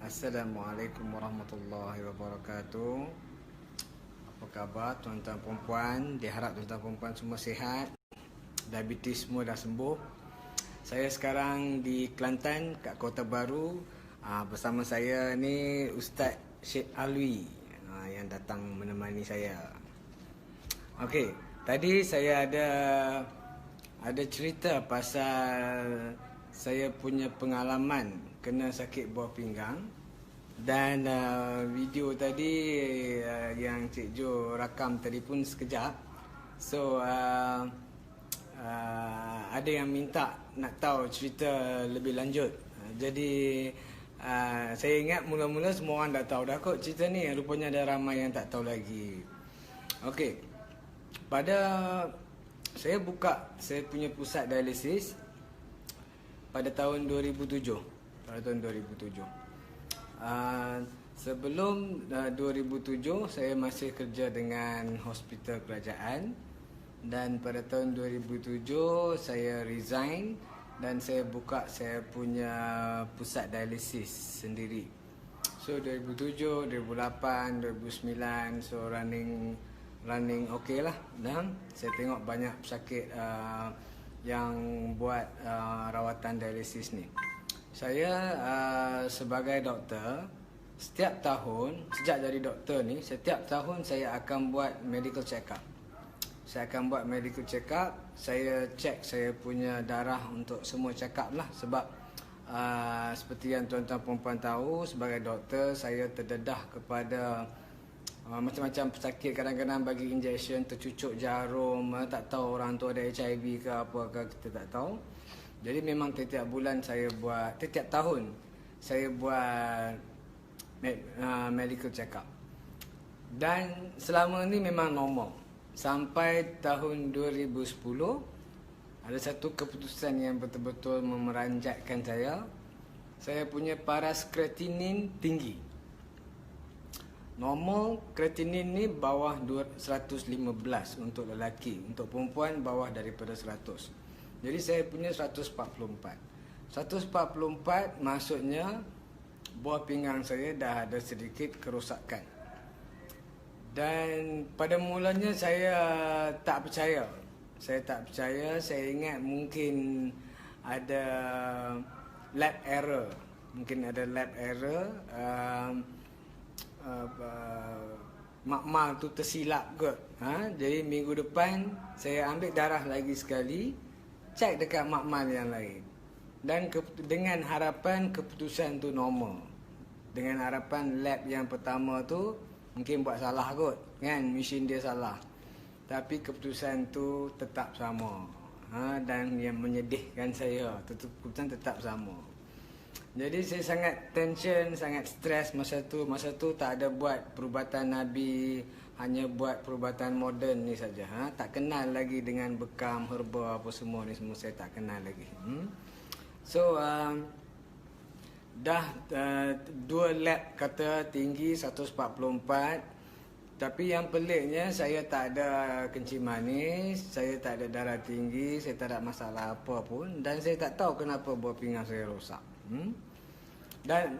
Assalamualaikum warahmatullahi wabarakatuh. Apa khabar tuan-tuan perempuan? Diharap tuan-tuan perempuan semua sihat. Diabetes semua dah sembuh. Saya sekarang di Kelantan, kat Kota Baru. Bersama saya ni Ustaz Syed Alwi yang datang menemani saya. Okey, tadi saya ada cerita pasal saya punya pengalaman kena sakit buah pinggang. Dan video tadi yang Cik Jo rakam tadi pun sekejap. So ada yang minta nak tahu cerita lebih lanjut. Jadi saya ingat mula-mula semua orang dah tahu dah kot cerita ni. Rupanya ada ramai yang tak tahu lagi. Okey, saya buka saya punya pusat dialisis pada tahun 2007. Sebelum 2007 saya masih kerja dengan hospital kerajaan, dan pada tahun 2007 saya resign dan saya buka saya punya pusat dialisis sendiri. So 2007, 2008, 2009 so running okey lah. Dan saya tengok banyak pesakit yang buat rawatan dialisis ni. Saya sebagai doktor, setiap tahun, sejak jadi doktor ni, setiap tahun saya akan buat medical check up. Saya akan buat medical check up. Saya cek saya punya darah untuk semua check up lah. Sebab seperti yang tuan-tuan perempuan tahu, sebagai doktor saya terdedah kepada macam-macam pesakit. Kadang-kadang bagi injection, tercucuk jarum, tak tahu orang tu ada HIV ke apa ke, kita tak tahu. Jadi memang tiap bulan saya buat, tiap tahun saya buat medical check up. Dan selama ni memang normal. Sampai tahun 2010 ada satu keputusan yang betul-betul memeranjatkan saya. Saya punya paras kreatinin tinggi. Normal kreatinin ni bawah 115 untuk lelaki. Untuk perempuan bawah daripada 100. Jadi saya punya 144. 144 maksudnya buah pinggang saya dah ada sedikit kerosakan. Dan pada mulanya saya tak percaya. Saya ingat mungkin ada lab error. Makmal tu tersilap kot. Jadi minggu depan saya ambil darah lagi sekali, cek dekat makmal yang lain. Dan dengan harapan keputusan tu normal. Dengan harapan lab yang pertama tu mungkin buat salah kot, kan, mesin dia salah. Tapi keputusan tu tetap sama. Dan yang menyedihkan saya, keputusan tetap sama. Jadi saya sangat tension, sangat stres masa tu. Masa tu tak ada buat perubatan Nabi, hanya buat perubatan moden ni saja. Tak kenal lagi dengan bekam, herba apa semua ni, semua saya tak kenal lagi. So dah 2 lab kata tinggi 144. Tapi yang peliknya saya tak ada kencing manis, saya tak ada darah tinggi, saya tak ada masalah apa pun, dan saya tak tahu kenapa buah pinggang saya rosak.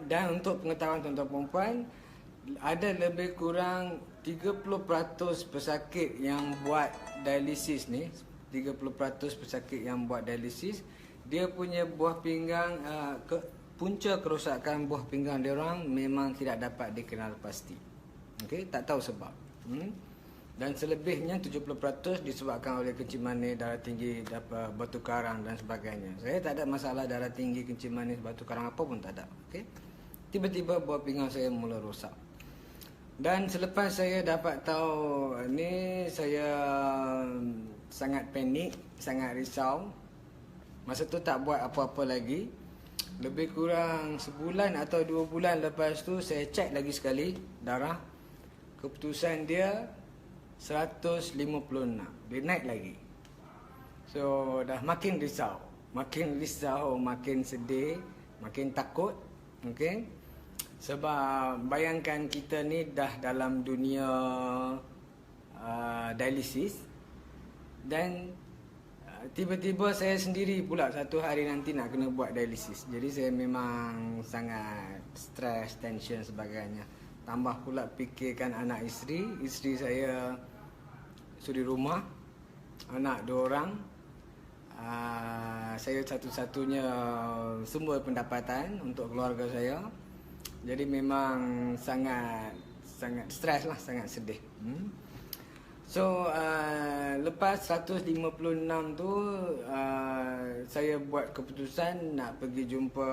Dan untuk pengetahuan tuan-tuan perempuan, ada lebih kurang 30% pesakit yang buat dialisis ni, 30% pesakit yang buat dialisis, dia punya buah pinggang, punca kerosakan buah pinggang dia orang memang tidak dapat dikenal pasti. Okey, tak tahu sebab. Dan selebihnya 70% disebabkan oleh kencing manis, darah tinggi, batu karang dan sebagainya. Saya tak ada masalah darah tinggi, kencing manis, batu karang apa pun tak ada. Okey. Tiba-tiba buah pinggang saya mula rosak. Dan selepas saya dapat tahu ni, saya sangat panik, sangat risau. Masa tu tak buat apa-apa lagi. Lebih kurang sebulan atau 2 bulan lepas tu saya cek lagi sekali darah. Keputusan dia 156. Dia naik lagi. So dah makin risau, makin sedih, makin takut. Okey. Sebab bayangkan kita ni dah dalam dunia dialisis, dan tiba-tiba saya sendiri pula satu hari nanti nak kena buat dialisis. Jadi saya memang sangat stres, tension sebagainya. Tambah pula fikirkan anak isteri saya suri rumah, anak 2 orang. Saya satu-satunya sumber pendapatan untuk keluarga saya. Jadi memang sangat stres lah, sangat sedih. So lepas 156 tu saya buat keputusan nak pergi jumpa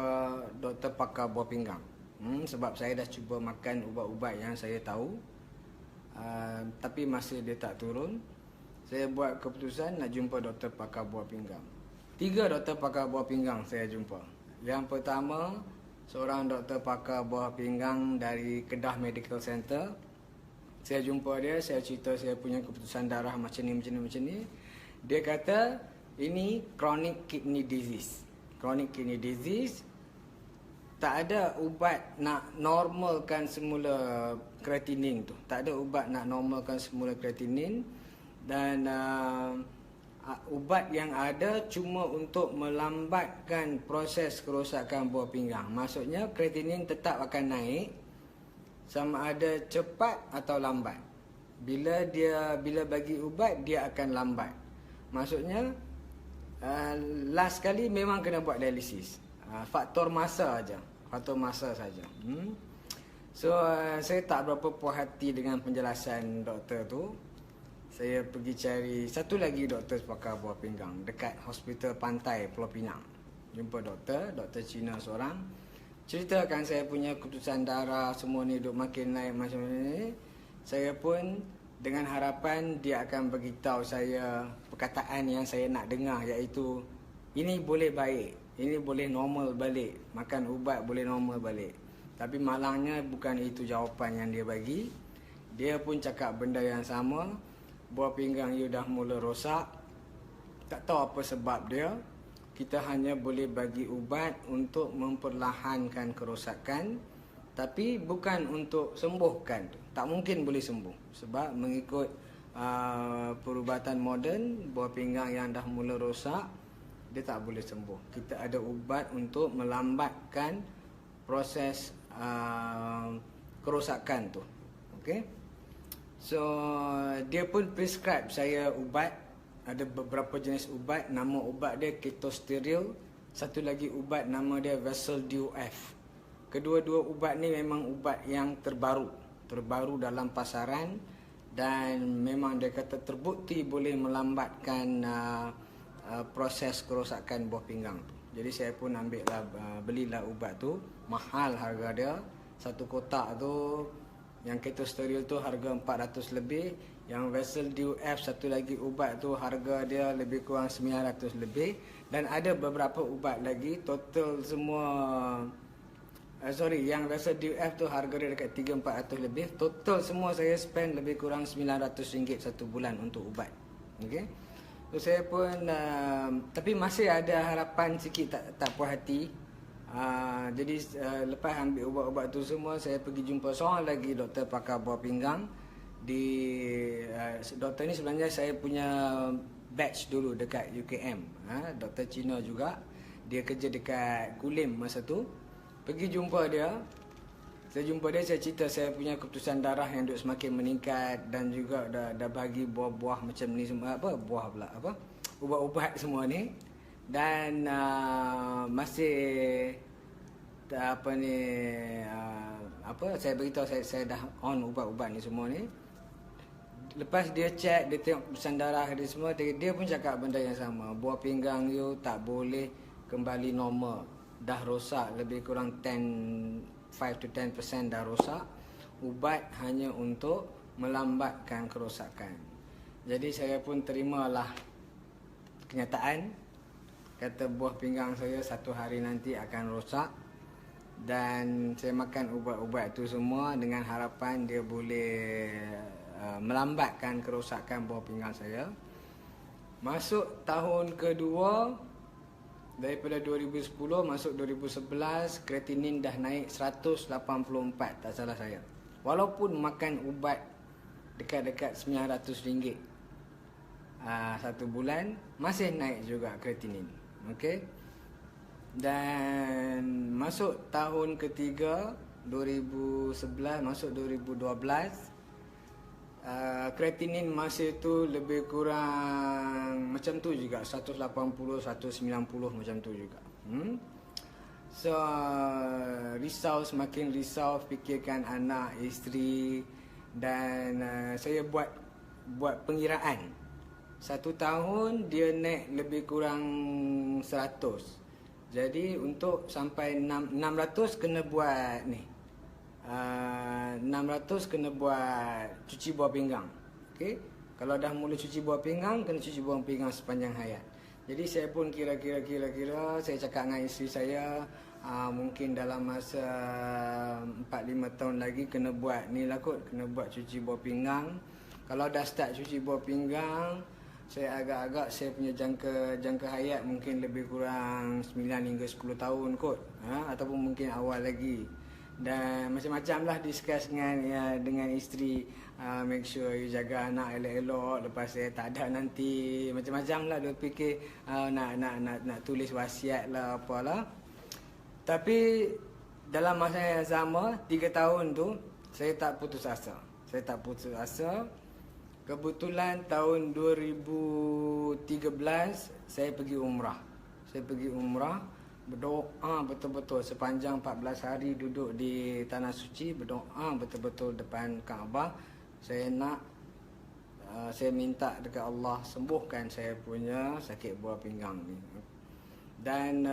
doktor pakar buah pinggang. Sebab saya dah cuba makan ubat-ubat yang saya tahu, tapi masih dia tak turun. Saya buat keputusan nak jumpa doktor pakar buah pinggang. 3 doktor pakar buah pinggang saya jumpa. Yang pertama, seorang doktor pakar buah pinggang dari Kedah Medical Center. Saya jumpa dia, saya cerita saya punya keputusan darah macam ni. Dia kata ini chronic kidney disease. Chronic kidney disease, tak ada ubat nak normalkan semula creatinine tu. Tak ada ubat nak normalkan semula creatinine. Dan ubat yang ada cuma untuk melambatkan proses kerosakan buah pinggang. Maksudnya creatinine tetap akan naik, sama ada cepat atau lambat. Bila bagi ubat, dia akan lambat. Maksudnya last kali memang kena buat dialisis. Faktor masa saja. So saya tak berapa puas hati dengan penjelasan doktor tu. Saya pergi cari satu lagi doktor pakar buah pinggang dekat Hospital Pantai Pulau Pinang. Jumpa doktor Cina seorang. Ceritakan saya punya keputusan darah semua ni duk makin naik macam ni. Saya pun dengan harapan dia akan beritahu saya perkataan yang saya nak dengar, iaitu ini boleh baik, ini boleh normal balik, makan ubat boleh normal balik. Tapi malangnya bukan itu jawapan yang dia bagi. Dia pun cakap benda yang sama. Buah pinggang you dah mula rosak. Tak tahu apa sebab dia. Kita hanya boleh bagi ubat untuk memperlahankan kerosakan, tapi bukan untuk sembuhkan. Tak mungkin boleh sembuh. Sebab mengikut perubatan moden, buah pinggang yang dah mula rosak, dia tak boleh sembuh. Kita ada ubat untuk melambatkan proses kerosakan tu. Okay? So dia pun prescribe saya ubat. Ada beberapa jenis ubat. Nama ubat dia ketosteril. Satu lagi ubat nama dia Vasildew F. Kedua-dua ubat ni memang ubat yang terbaru dalam pasaran. Dan memang dia kata terbukti boleh melambatkan proses kerosakan buah pinggang tu. Jadi saya pun belilah ubat tu. Mahal harga dia. Satu kotak tu, yang ketosteril tu harga 400 lebih. Yang Vasildew F satu lagi ubat tu harga dia lebih kurang 900 lebih. Dan ada beberapa ubat lagi. Total semua yang Vasildew F tu harga dia dekat 300-400 lebih. Total semua saya spend lebih kurang RM900 satu bulan untuk ubat. Okay? So saya pun tapi masih ada harapan sikit, tak puas hati. Jadi lepas ambil ubat-ubat tu semua, saya pergi jumpa seorang lagi doktor pakar buah pinggang. Doktor ni sebenarnya saya punya batch dulu dekat UKM. Doktor Cina juga. Dia kerja dekat Kulim masa tu. Pergi jumpa dia. Saya cerita saya punya keputusan darah yang duk semakin meningkat. Dan juga dah bagi buah-buah macam ni semua. Ubat-ubat semua ni. Dan masih saya beritahu saya dah on ubat-ubat ni semua ni. Lepas dia check, dia tengok keputusan darah dia semua, dia pun cakap benda yang sama. Buah pinggang you tak boleh kembali normal. Dah rosak lebih kurang 5-10% dah rosak. Ubat hanya untuk melambatkan kerosakan. Jadi saya pun terimalah kenyataan. Kata buah pinggang saya satu hari nanti akan rosak. Dan saya makan ubat-ubat tu semua dengan harapan dia boleh melambatkan kerosakan buah pinggang saya. Masuk tahun kedua, daripada 2010 masuk 2011, kreatinin dah naik 184 tak salah saya. Walaupun makan ubat dekat-dekat RM900. 1 bulan masih naik juga kreatinin. Okey. Dan masuk tahun ketiga 2011 masuk 2012, kreatinin masa itu lebih kurang macam tu juga, 180 190 macam tu juga. So risau, semakin risau, fikirkan anak, isteri, dan saya buat pengiraan. 1 tahun dia naik lebih kurang 100. Jadi untuk sampai 600 kena buat ni. 600 kena buat cuci buah pinggang. Okey. Kalau dah mula cuci buah pinggang, kena cuci buah pinggang sepanjang hayat. Jadi saya pun kira-kira saya cakap dengan isteri saya, mungkin dalam masa 4-5 tahun lagi kena buat ni lah kot, kena buat cuci buah pinggang. Kalau dah start cuci buah pinggang, saya agak-agak saya punya jangka hayat mungkin lebih kurang 9 hingga 10 tahun kot, ataupun mungkin awal lagi. Dan macam-macam lah discuss dengan isteri, make sure you jaga anak elok-elok, lepas saya tak ada nanti, macam-macam lah dia fikir, nak tulis wasiat lah apalah. Tapi dalam masa yang sama 3 tahun tu saya tak putus asa. Kebetulan tahun 2013 saya pergi umrah. Berdoa betul-betul sepanjang 14 hari duduk di tanah suci, berdoa betul-betul depan Kaabah. Saya minta dekat Allah sembuhkan saya punya sakit buah pinggang ni. Dan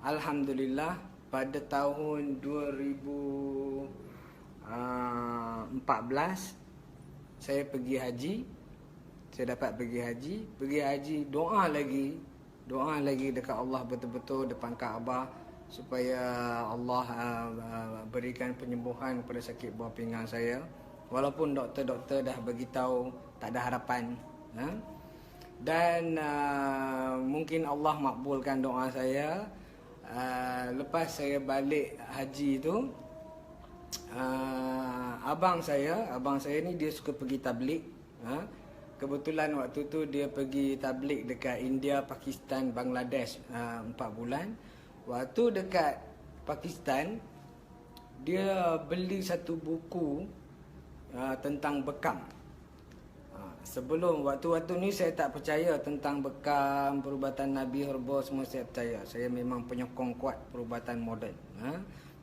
alhamdulillah pada tahun 2014 saya pergi haji. Saya dapat pergi haji, doa lagi dekat Allah betul-betul depan Kaabah supaya Allah berikan penyembuhan pada sakit buah pinggang saya. Walaupun doktor-doktor dah beritahu tak ada harapan, dan mungkin Allah makbulkan doa saya. Lepas saya balik haji tu, abang saya ni dia suka pergi tabligh. Kebetulan waktu tu dia pergi tabligh dekat India, Pakistan, Bangladesh 4 bulan. Waktu dekat Pakistan, dia beli satu buku tentang bekam. Sebelum waktu ni saya tak percaya tentang bekam, perubatan Nabi, herba semua saya percaya. Saya memang penyokong kuat perubatan moden.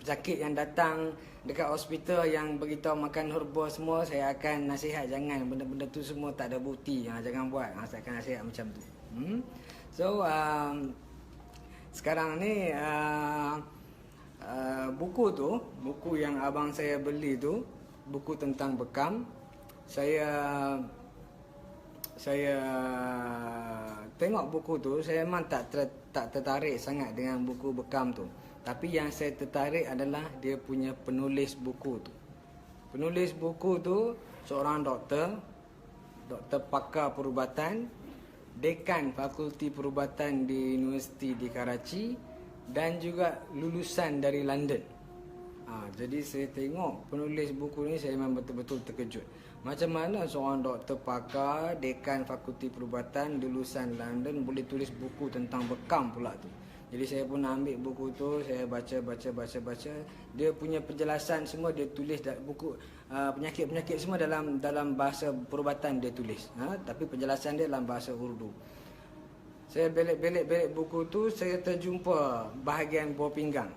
Pesakit yang datang dekat hospital yang beritahu makan herba semua, saya akan nasihat jangan, benda-benda tu semua tak ada bukti, jangan buat. Saya akan nasihat macam tu. So sekarang ni buku yang abang saya beli tu, buku tentang bekam. Saya tengok buku tu, saya memang tak tertarik sangat dengan buku bekam tu. Tapi yang saya tertarik adalah dia punya penulis buku tu. Penulis buku tu seorang doktor pakar perubatan, dekan fakulti perubatan di universiti di Karachi, dan juga lulusan dari London. Jadi saya tengok penulis buku ni, saya memang betul-betul terkejut. Macam mana seorang doktor pakar, dekan fakulti perubatan, lulusan London boleh tulis buku tentang bekam pula tu. Jadi saya pun ambil buku tu, saya baca. Dia punya penjelasan semua dia tulis buku, penyakit-penyakit semua dalam bahasa perubatan dia tulis. Tapi penjelasan dia dalam bahasa Urdu. Saya belik buku tu, saya terjumpa bahagian buah pinggang.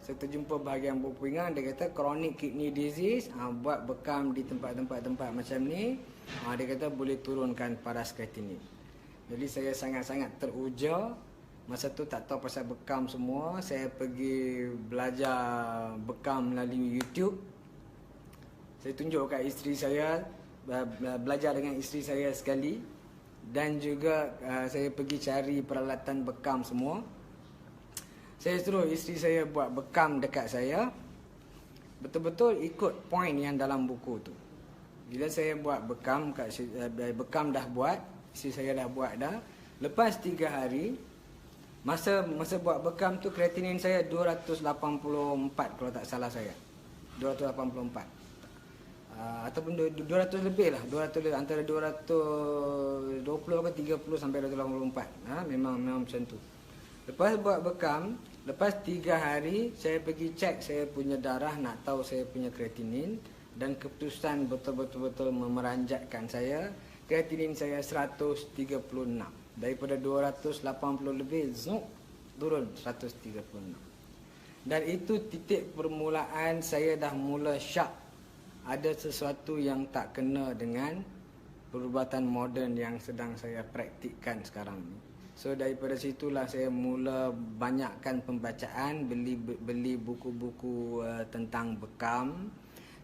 Dia kata chronic kidney disease, buat bekam di tempat-tempat macam ni, dia kata boleh turunkan paras kreatinin. Jadi saya sangat-sangat teruja. Masa tu tak tahu pasal bekam semua. Saya pergi belajar bekam melalui YouTube. Saya tunjuk kat isteri saya, belajar dengan isteri saya sekali. Dan juga saya pergi cari peralatan bekam semua. Saya suruh isteri saya buat bekam dekat saya. Betul-betul ikut point yang dalam buku tu. Bila saya buat bekam, bekam dah buat, isteri saya dah buat dah. Lepas 3 hari, Masa buat bekam tu kreatinin saya 284 kalau tak salah saya. 284. ataupun 200 lebih lah, 200 lebih, antara 220 ke 30 sampai 284. Memang macam tu. Lepas buat bekam, lepas 3 hari saya pergi cek saya punya darah, nak tahu saya punya kreatinin, dan keputusan betul-betul memeranjatkan saya. Kreatinin saya 136. Daripada 280 lebih, turun 136. Dan itu titik permulaan saya dah mula syak. Ada sesuatu yang tak kena dengan perubatan moden yang sedang saya praktikkan sekarang ni. So daripada situlah saya mula banyakkan pembacaan, beli buku-buku tentang bekam,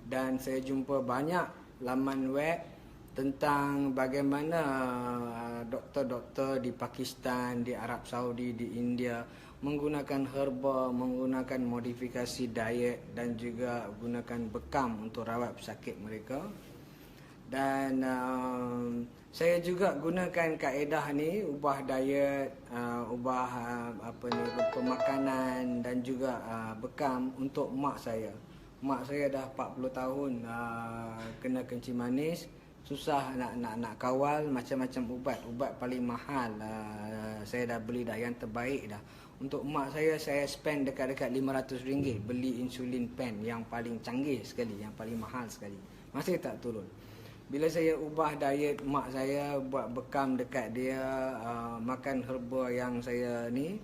dan saya jumpa banyak laman web tentang bagaimana doktor-doktor di Pakistan, di Arab Saudi, di India menggunakan herba, menggunakan modifikasi diet dan juga gunakan bekam untuk rawat pesakit mereka. Dan saya juga gunakan kaedah ni, ubah diet, ubah pemakanan dan juga bekam untuk mak saya. Mak saya dah 40 tahun kena kencing manis. Susah nak kawal, macam-macam ubat paling mahal saya dah beli dah, yang terbaik dah. Untuk mak saya spend dekat-dekat RM500 beli insulin pen yang paling canggih sekali, yang paling mahal sekali, masih tak turun. Bila saya ubah diet mak saya, buat bekam dekat dia, makan herba yang saya ni,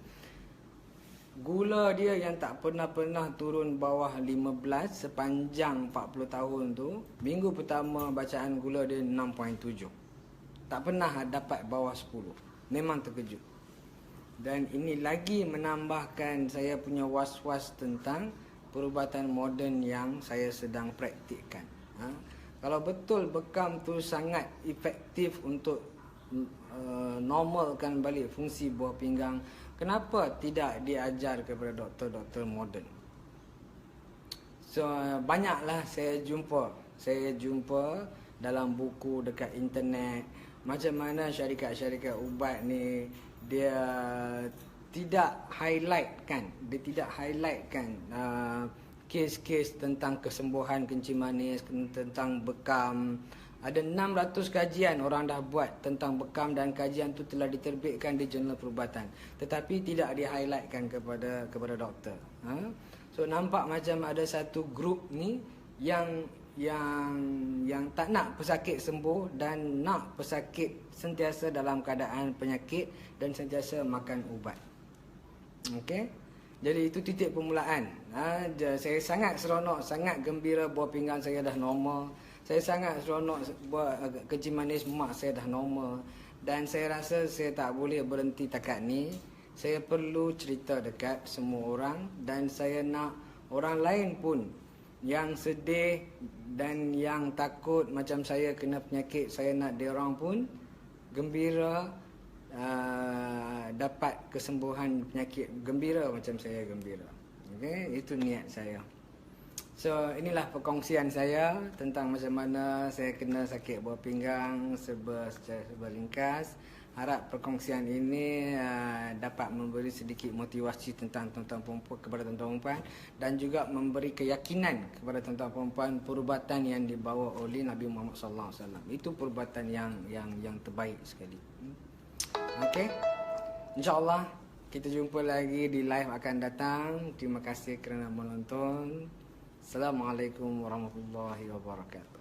gula dia yang tak pernah turun bawah 15 sepanjang 40 tahun tu, minggu pertama bacaan gula dia 6.7. Tak pernah dapat bawah 10. Memang terkejut. Dan ini lagi menambahkan saya punya was-was tentang perubatan moden yang saya sedang praktikkan. Kalau betul bekam tu sangat efektif untuk normalkan balik fungsi buah pinggang, kenapa tidak diajar kepada doktor-doktor moden? So banyaklah saya jumpa dalam buku, dekat internet, macam mana syarikat-syarikat ubat ni dia tidak highlightkan kes-kes tentang kesembuhan kencing manis, tentang bekam. Ada 600 kajian orang dah buat tentang bekam, dan kajian tu telah diterbitkan di jurnal perubatan, tetapi tidak di-highlightkan kepada doktor. So nampak macam ada satu grup ni yang tak nak pesakit sembuh dan nak pesakit sentiasa dalam keadaan penyakit dan sentiasa makan ubat. Okey. Jadi itu titik permulaan. Saya sangat seronok, sangat gembira buah pinggang saya dah normal. Saya sangat seronok buat kencing manis mak saya dah normal. Dan saya rasa saya tak boleh berhenti takat ni. Saya perlu cerita dekat semua orang, dan saya nak orang lain pun yang sedih dan yang takut macam saya kena penyakit, saya nak dia orang pun gembira, dapat kesembuhan penyakit, gembira macam saya gembira. Okay? Itu niat saya. So inilah perkongsian saya tentang macam mana saya kena sakit buah pinggang secara ringkas. Harap perkongsian ini dapat memberi sedikit motivasi tentang tuan-tuan perempuan, kepada tuan-tuan perempuan, dan juga memberi keyakinan kepada tuan-tuan perempuan perubatan yang dibawa oleh Nabi Muhammad SAW. Itu perubatan yang terbaik sekali. Okey. InsyaAllah kita jumpa lagi di live akan datang. Terima kasih kerana menonton. Assalamualaikum warahmatullahi wabarakatuh.